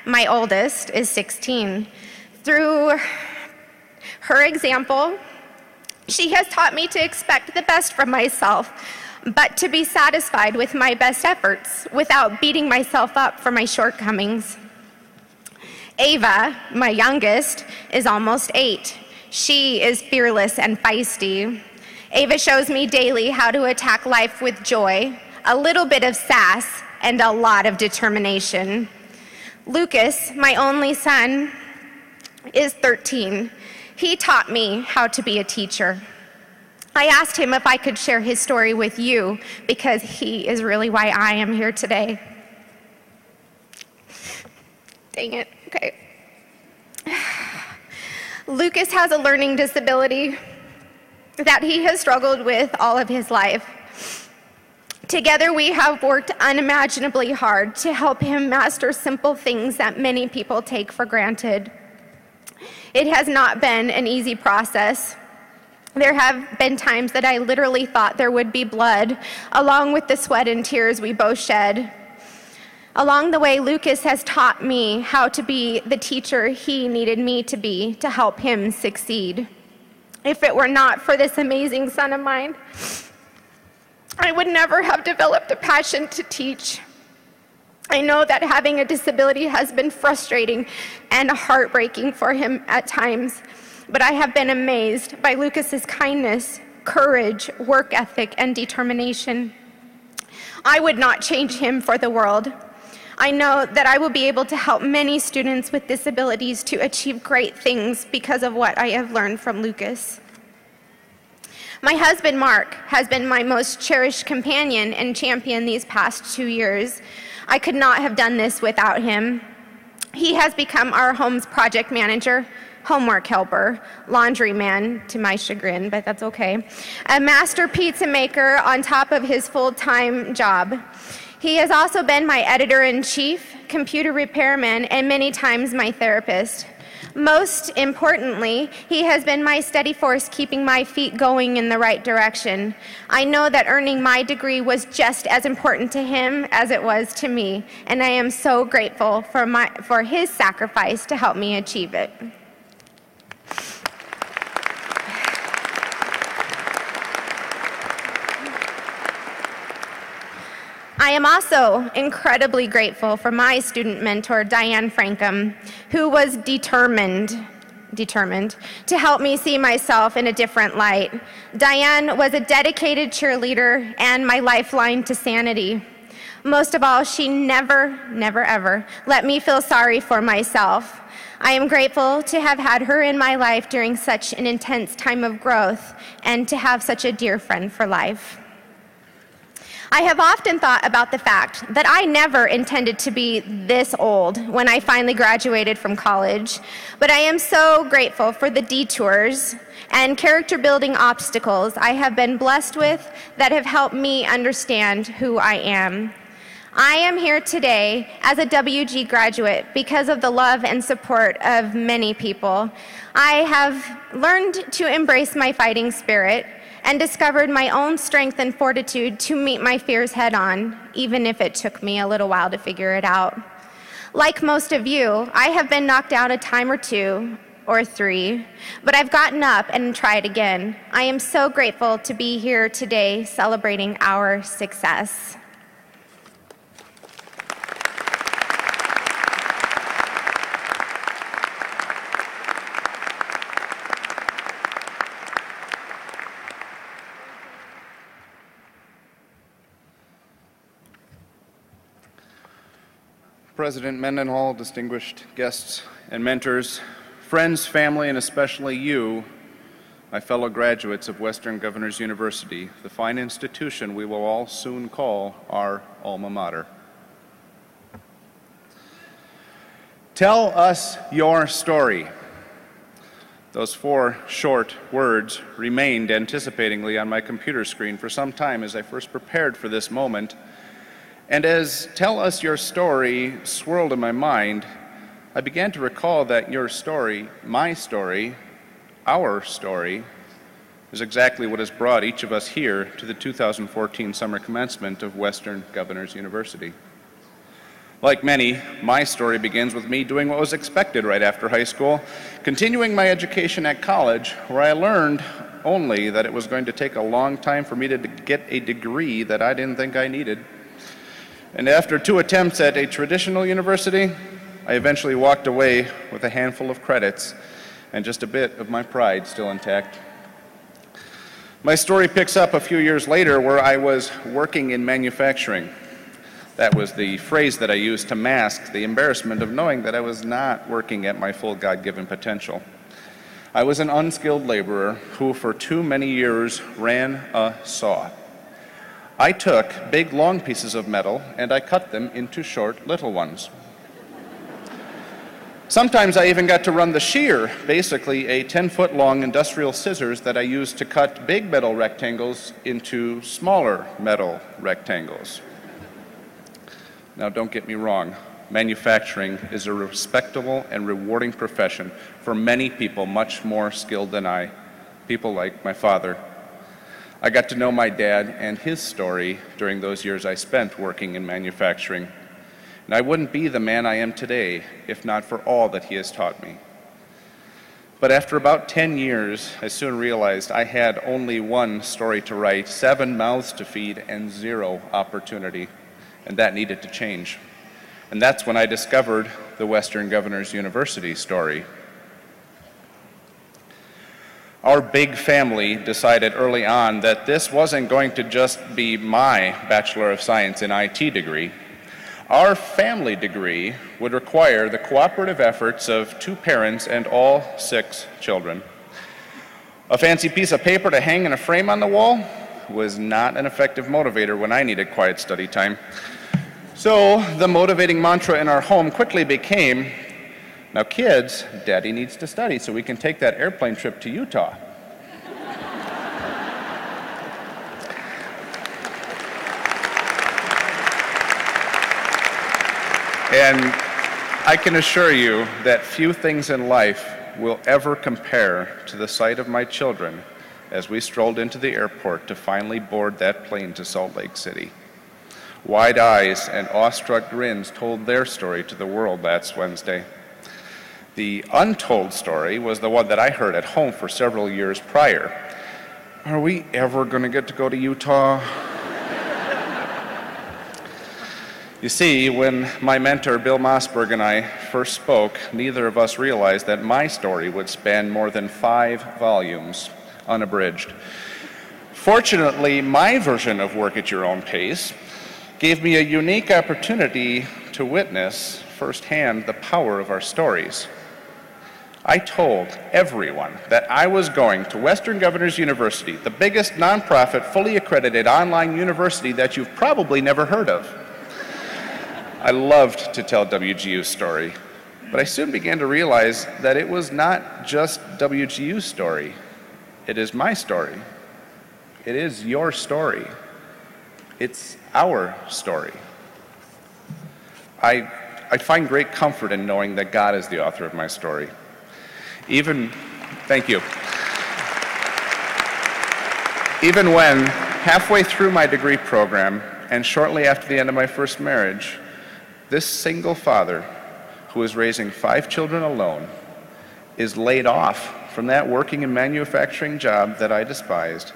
my oldest, is 16. Through her example, she has taught me to expect the best from myself, but to be satisfied with my best efforts without beating myself up for my shortcomings. Ava, my youngest, is almost 8. She is fearless and feisty. Ava shows me daily how to attack life with joy, a little bit of sass, and a lot of determination. Lucas, my only son, is 13. He taught me how to be a teacher. I asked him if I could share his story with you because he is really why I am here today. Dang it. Okay. Lucas has a learning disability that he has struggled with all of his life. Together, we have worked unimaginably hard to help him master simple things that many people take for granted. It has not been an easy process. There have been times that I literally thought there would be blood, along with the sweat and tears we both shed. Along the way, Lucas has taught me how to be the teacher he needed me to be to help him succeed. If it were not for this amazing son of mine, I would never have developed a passion to teach. I know that having a disability has been frustrating and heartbreaking for him at times, but I have been amazed by Lucas's kindness, courage, work ethic, and determination. I would not change him for the world. I know that I will be able to help many students with disabilities to achieve great things because of what I have learned from Lucas. My husband, Mark, has been my most cherished companion and champion these past 2 years. I could not have done this without him. He has become our home's project manager, homework helper, laundryman to my chagrin, but that's okay, a master pizza maker on top of his full-time job. He has also been my editor-in-chief, computer repairman, and many times my therapist. Most importantly, he has been my steady force keeping my feet going in the right direction. I know that earning my degree was just as important to him as it was to me, and I am so grateful for his sacrifice to help me achieve it. I am also incredibly grateful for my student mentor, Diane Frankham, who was determined to help me see myself in a different light. Diane was a dedicated cheerleader and my lifeline to sanity. Most of all, she never, ever let me feel sorry for myself. I am grateful to have had her in my life during such an intense time of growth and to have such a dear friend for life. I have often thought about the fact that I never intended to be this old when I finally graduated from college, but I am so grateful for the detours and character-building obstacles I have been blessed with that have helped me understand who I am. I am here today as a WG graduate because of the love and support of many people. I have learned to embrace my fighting spirit and discovered my own strength and fortitude to meet my fears head on, even if it took me a little while to figure it out. Like most of you, I have been knocked down a time or two or three, but I've gotten up and tried again. I am so grateful to be here today celebrating our success. President Mendenhall, distinguished guests and mentors, friends, family, and especially you, my fellow graduates of Western Governors University, the fine institution we will all soon call our alma mater. Tell us your story. Those 4 short words remained anticipatingly on my computer screen for some time as I first prepared for this moment. And as "tell us your story" swirled in my mind, I began to recall that your story, my story, our story, is exactly what has brought each of us here to the 2014 summer commencement of Western Governors University. Like many, my story begins with me doing what was expected right after high school, continuing my education at college, where I learned only that it was going to take a long time for me to get a degree that I didn't think I needed. And after 2 attempts at a traditional university, I eventually walked away with a handful of credits and just a bit of my pride still intact. My story picks up a few years later where I was working in manufacturing. That was the phrase that I used to mask the embarrassment of knowing that I was not working at my full God-given potential. I was an unskilled laborer who for too many years ran a saw. I took big, long pieces of metal and I cut them into short, little ones. Sometimes I even got to run the shear, basically a 10-foot long industrial scissors that I used to cut big metal rectangles into smaller metal rectangles. Now, don't get me wrong. Manufacturing is a respectable and rewarding profession for many people much more skilled than I, people like my father. I got to know my dad and his story during those years I spent working in manufacturing. And I wouldn't be the man I am today if not for all that he has taught me. But after about 10 years, I soon realized I had only one story to write, 7 mouths to feed, and 0 opportunity. And that needed to change. And that's when I discovered the Western Governors University story. Our big family decided early on that this wasn't going to just be my Bachelor of Science in IT degree. Our family degree would require the cooperative efforts of 2 parents and all 6 children. A fancy piece of paper to hang in a frame on the wall was not an effective motivator when I needed quiet study time. So the motivating mantra in our home quickly became, "Now kids, Daddy needs to study so we can take that airplane trip to Utah." And I can assure you that few things in life will ever compare to the sight of my children as we strolled into the airport to finally board that plane to Salt Lake City. Wide eyes and awestruck grins told their story to the world last Wednesday. The untold story was the one that I heard at home for several years prior. Are we ever going to get to go to Utah? You see, when my mentor, Bill Mossberg, and I first spoke, neither of us realized that my story would span more than 5 volumes, unabridged. Fortunately, my version of Work at Your Own Pace gave me a unique opportunity to witness firsthand the power of our stories. I told everyone that I was going to Western Governors University, the biggest nonprofit, fully accredited online university that you've probably never heard of. I loved to tell WGU's story, but I soon began to realize that it was not just WGU's story. It is my story. It is your story. It's our story. I find great comfort in knowing that God is the author of my story. Thank you. Even when, halfway through my degree program and shortly after the end of my first marriage, this single father, who is raising 5 children alone, is laid off from that working and manufacturing job that I despised,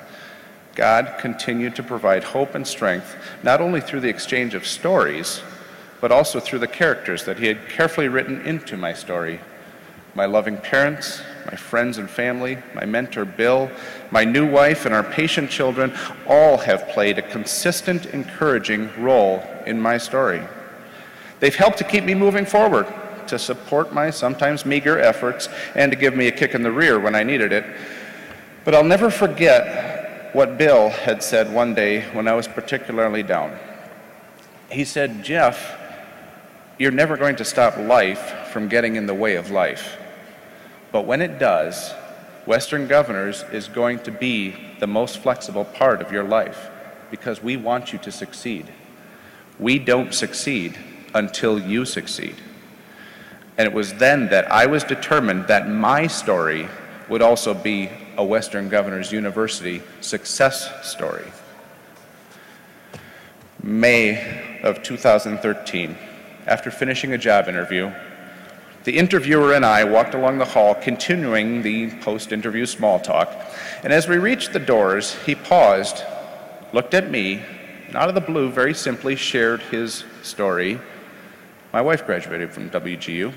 God continued to provide hope and strength, not only through the exchange of stories, but also through the characters that he had carefully written into my story. My loving parents, my friends and family, my mentor Bill, my new wife, and our patient children all have played a consistent, encouraging role in my story. They've helped to keep me moving forward, to support my sometimes meager efforts, and to give me a kick in the rear when I needed it. But I'll never forget what Bill had said one day when I was particularly down. He said, "Jeff, you're never going to stop life from getting in the way of life. But when it does, Western Governors is going to be the most flexible part of your life because we want you to succeed. We don't succeed until you succeed." And it was then that I was determined that my story would also be a Western Governors University success story. May of 2013, after finishing a job interview, the interviewer and I walked along the hall, continuing the post-interview small talk. And as we reached the doors, he paused, looked at me, and out of the blue, very simply shared his story. My wife graduated from WGU.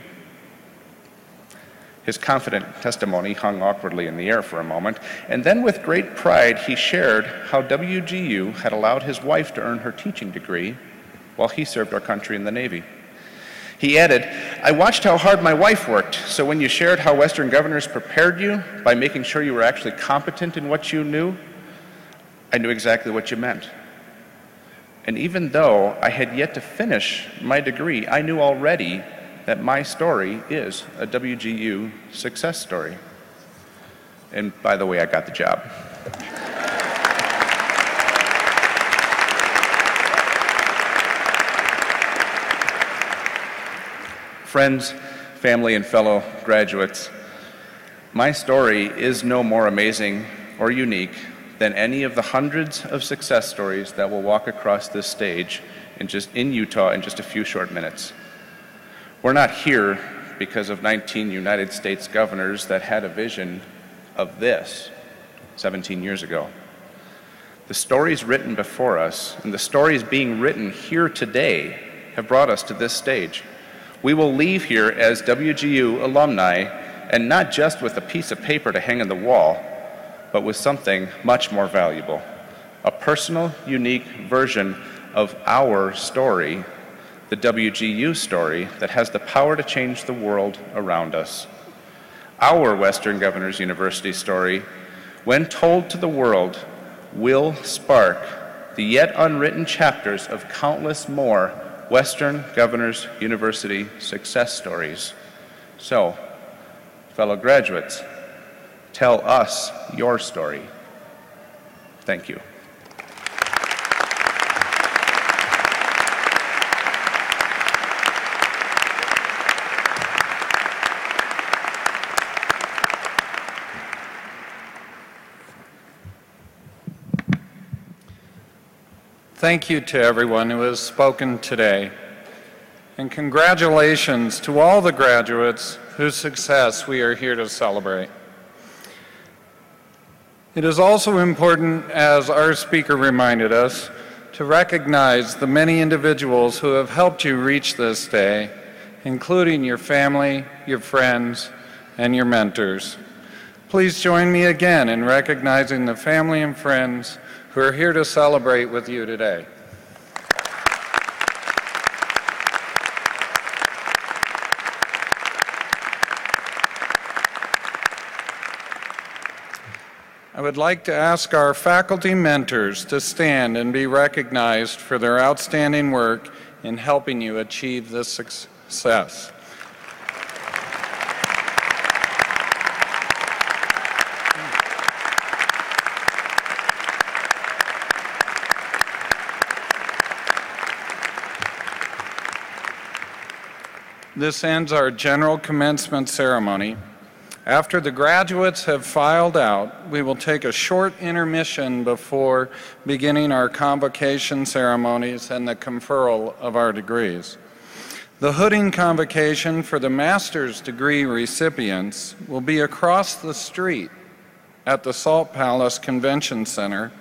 His confident testimony hung awkwardly in the air for a moment, and then with great pride, he shared how WGU had allowed his wife to earn her teaching degree while he served our country in the Navy. He added, "I watched how hard my wife worked, so when you shared how Western Governors prepared you by making sure you were actually competent in what you knew, I knew exactly what you meant. And even though I had yet to finish my degree, I knew already that my story is a WGU success story." And by the way, I got the job. Friends, family, and fellow graduates, my story is no more amazing or unique than any of the hundreds of success stories that will walk across this stage in Utah in just a few short minutes. We're not here because of 19 United States governors that had a vision of this 17 years ago. The stories written before us and the stories being written here today have brought us to this stage. We will leave here as WGU alumni, and not just with a piece of paper to hang on the wall, but with something much more valuable, a personal, unique version of our story, the WGU story that has the power to change the world around us. Our Western Governors University story, when told to the world, will spark the yet unwritten chapters of countless more Western Governors University success stories. So, fellow graduates, tell us your story. Thank you. Thank you to everyone who has spoken today, and congratulations to all the graduates whose success we are here to celebrate. It is also important, as our speaker reminded us, to recognize the many individuals who have helped you reach this day, including your family, your friends, and your mentors. Please join me again in recognizing the family and friends who are here to celebrate with you today. I would like to ask our faculty mentors to stand and be recognized for their outstanding work in helping you achieve this success. This ends our general commencement ceremony. After the graduates have filed out, we will take a short intermission before beginning our convocation ceremonies and the conferral of our degrees. The hooding convocation for the master's degree recipients will be across the street at the Salt Palace Convention Center